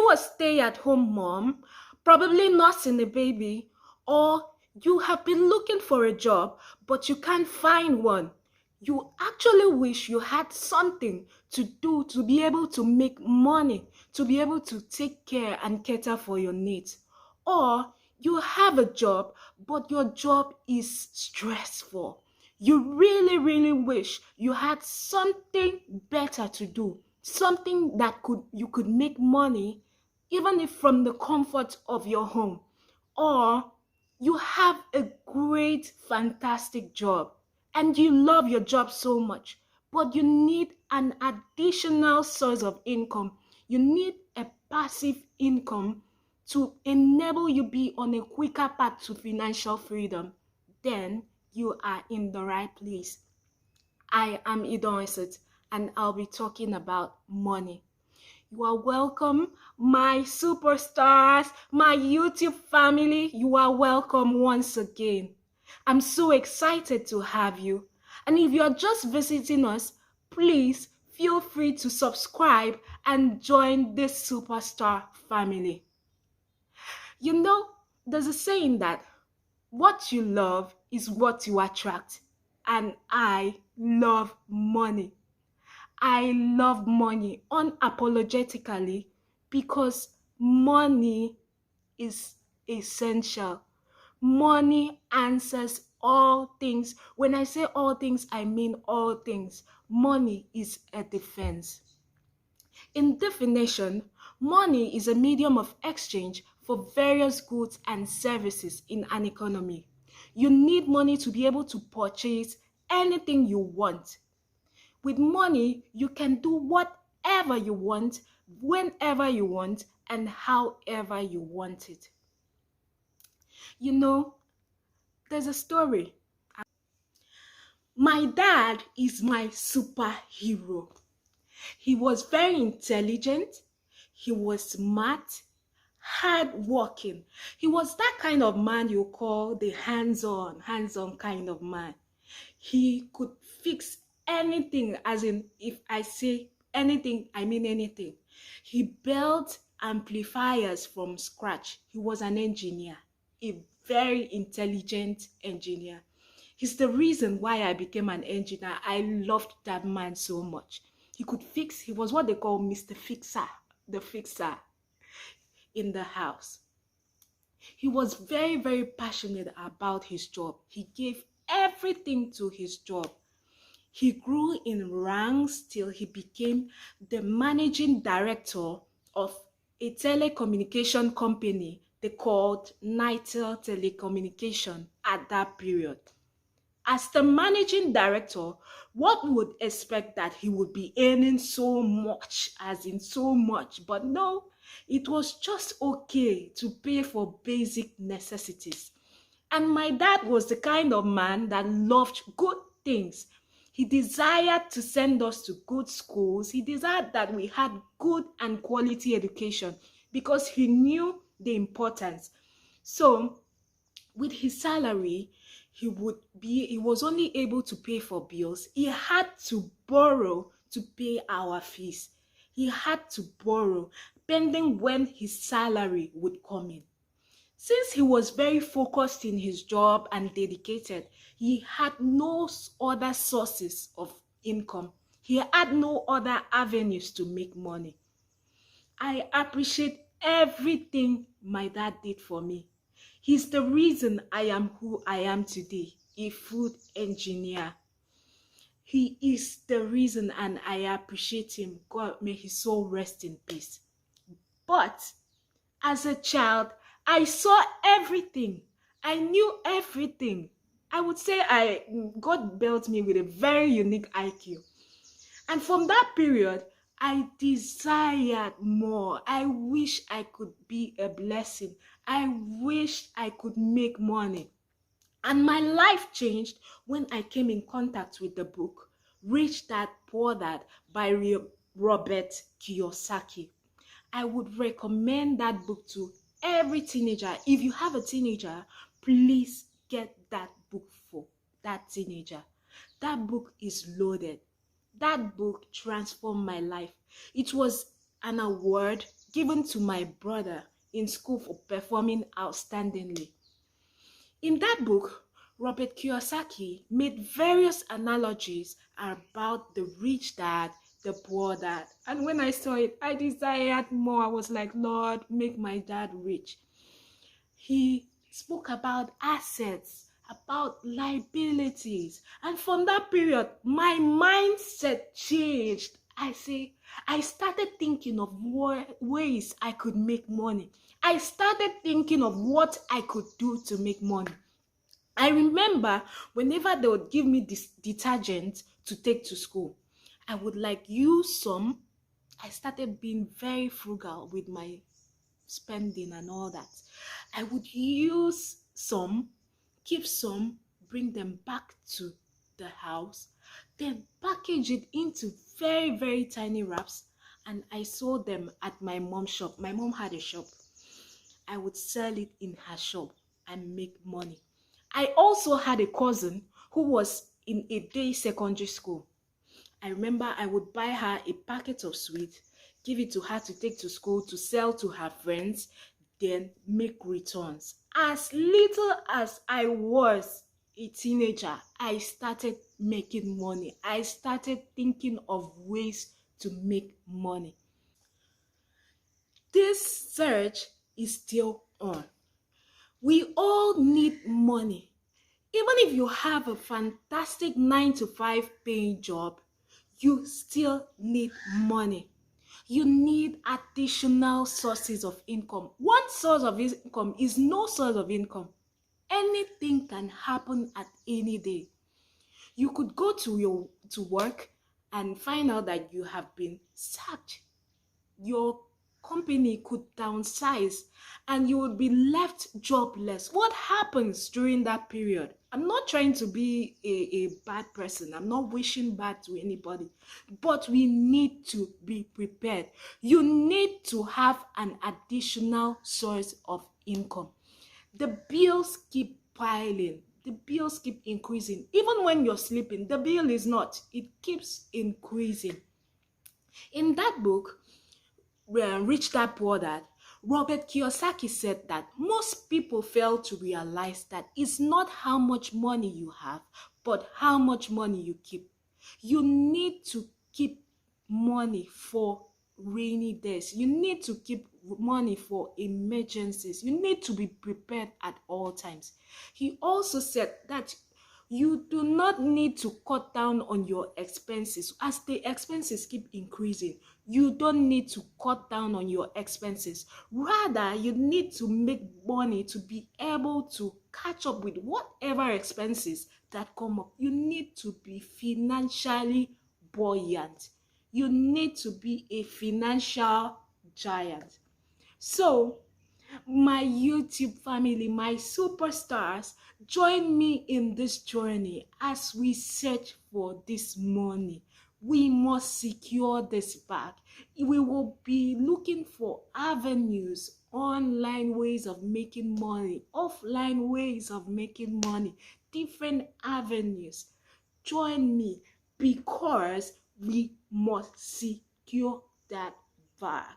you a stay-at-home mom, probably nursing a baby, or you have been looking for a job but you can't find one? You actually wish you had something to do to be able to make money, to be able to take care and cater for your needs. Or you have a job, but your job is stressful. You really, really wish you had something better to do, something that you could make money, even if from the comfort of your home. Or you have a great, fantastic job and you love your job so much, but you need an additional source of income. You need a passive income to enable you be on a quicker path to financial freedom. Then you are in the right place. I am Idon Iset, and I'll be talking about money. You are welcome, my superstars, my YouTube family. You are welcome once again. I'm so excited to have you. And if you are just visiting us, please feel free to subscribe and join this superstar family. You know, there's a saying that what you love is what you attract. And I love money. I love money unapologetically because money is essential. Money answers all things. When I say all things, I mean all things. Money is a defense. In definition, money is a medium of exchange for various goods and services in an economy. You need money to be able to purchase anything you want. With money, you can do whatever you want, whenever you want, and however you want it. You know, there's a story. My dad is my superhero. He was very intelligent. He was smart, hardworking. He was that kind of man you call the hands-on kind of man. He could fix anything, as in, if I say anything, I mean anything. He built amplifiers from scratch. He was an engineer, a very intelligent engineer. He's the reason why I became an engineer. I loved that man so much. He could fix, he was what they call Mr. Fixer, the fixer in the house. He was very, very passionate about his job. He gave everything to his job. He grew in ranks till he became the managing director of a telecommunication company they called Nitel Telecommunication at that period. As the managing director, one would expect that he would be earning so much, as in so much, but no, it was just okay to pay for basic necessities. And my dad was the kind of man that loved good things. He desired to send us to good schools. He desired that we had good and quality education because he knew the importance. So, with his salary, he was only able to pay for bills. He had to borrow to pay our fees. He had to borrow pending when his salary would come in. Since he was very focused in his job and dedicated, he had no other sources of income. He had no other avenues to make money. I appreciate everything my dad did for me. He's the reason I am who I am today, a food engineer. He is the reason, and I appreciate him. God, may his soul rest in peace. But as a child, I saw everything. I knew everything. I would say God built me with a very unique IQ. And from that period, I desired more. I wish I could be a blessing. I wish I could make money. And my life changed when I came in contact with the book Rich Dad Poor Dad by Robert Kiyosaki. I would recommend that book to every teenager. If you have a teenager, please get that book for that teenager. That book is loaded. That book transformed my life. It was an award given to my brother in school for performing outstandingly. In that book, Robert Kiyosaki made various analogies about the rich dad, the poor dad. And when I saw it, I desired more. I was like, Lord, make my dad rich. He spoke about assets, about liabilities. And from that period, my mindset changed. I started thinking of ways I could make money. I started thinking of what I could do to make money. I remember whenever they would give me this detergent to take to school, I would like use some. I started being very frugal with my spending and all that. I would use some, keep some, bring them back to the house, then package it into very, very tiny wraps, and I sold them at my mom's shop. My mom had a shop. I would sell it in her shop and make money. I also had a cousin who was in a day secondary school. I remember I would buy her a packet of sweets, give it to her to take to school to sell to her friends, then make returns. As little as I was a teenager, I started making money. I started thinking of ways to make money. This search is still on. We all need money. Even if you have a fantastic 9 to 5 paying job, you still need money. You need additional sources of income. One source of income is no source of income. Anything can happen at any day. You could go to work and find out that you have been sacked. Your company could downsize and you would be left jobless. What happens during that period? I'm not trying to be a bad person. I'm not wishing bad to anybody, but we need to be prepared. You need to have an additional source of income. The bills keep piling. The bills keep increasing. Even when you're sleeping, the bill is not. It keeps increasing. In that book, Rich Dad Poor Dad, Robert Kiyosaki said that most people fail to realize that it's not how much money you have, but how much money you keep. You need to keep money for rainy days. You need to keep money for emergencies. You need to be prepared at all times. He also said that you do not need to cut down on your expenses. As the expenses keep increasing, you don't need to cut down on your expenses. Rather, you need to make money to be able to catch up with whatever expenses that come up. You need to be financially buoyant. You need to be a financial giant. So, my YouTube family, my superstars, join me in this journey as we search for this money. We must secure this back. We will be looking for avenues, online ways of making money, offline ways of making money, different avenues. Join me because we must secure that back.